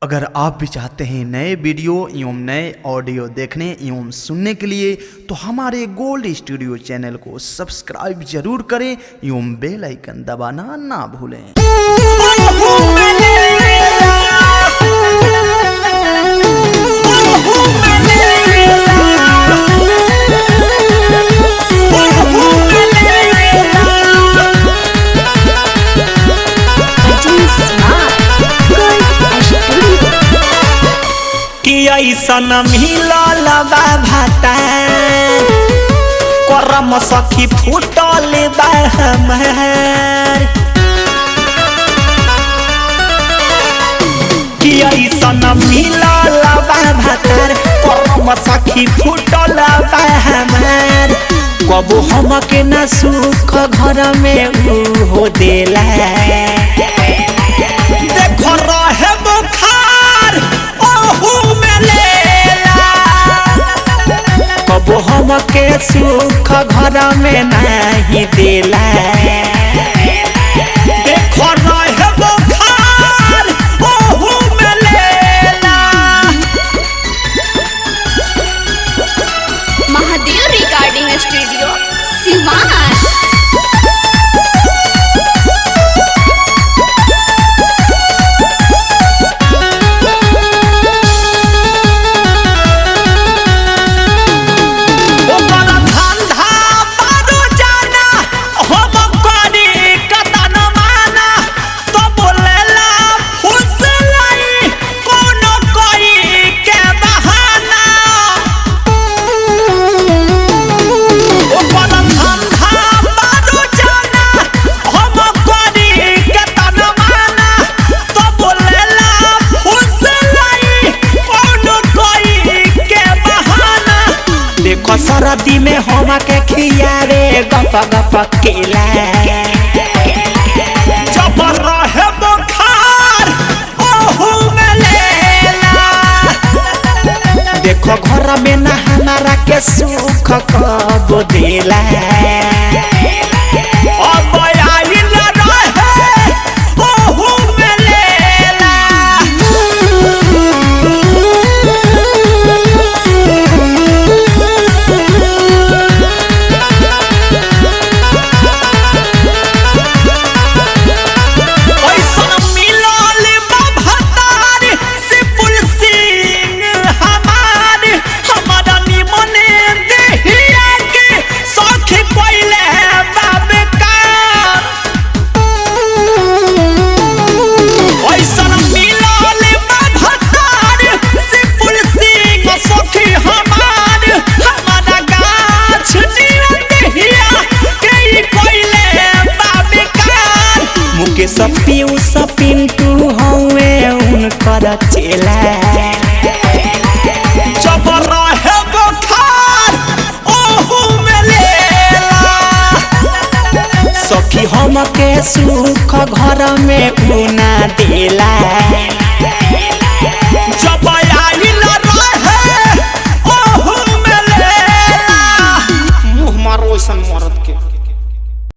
अगर आप भी चाहते हैं नए वीडियो एवं नए ऑडियो देखने एवं सुनने के लिए तो हमारे गोल्ड स्टूडियो चैनल को सब्सक्राइब जरूर करें एवं बेल आइकन दबाना ना भूलें। ऐसन मिलल बा भातार करम सखी फूटल बा हमार कि ऐसन मिलल बा भातार करम सखी फूटल बा हमार कबो हमके न सुख घर में हो देला देखो रहे बुखार ओहू में लेला कबो हमके सुख घर में नहीं देला देखो रहे बुखार ओहू में लेला। Mahadev recording studio Siwan. सरदी में हम के खियावे गप गप केला जब रहे बुखार ओहू में लेला देखो घर में ना हमारा के सुख कब देला अब आइल रहे ओहू में लेला। सपियू सपिंटू हवे उनकर चेला जब रहे बुखार ओहू में लेला सखी हमके सुख घर में उना देला।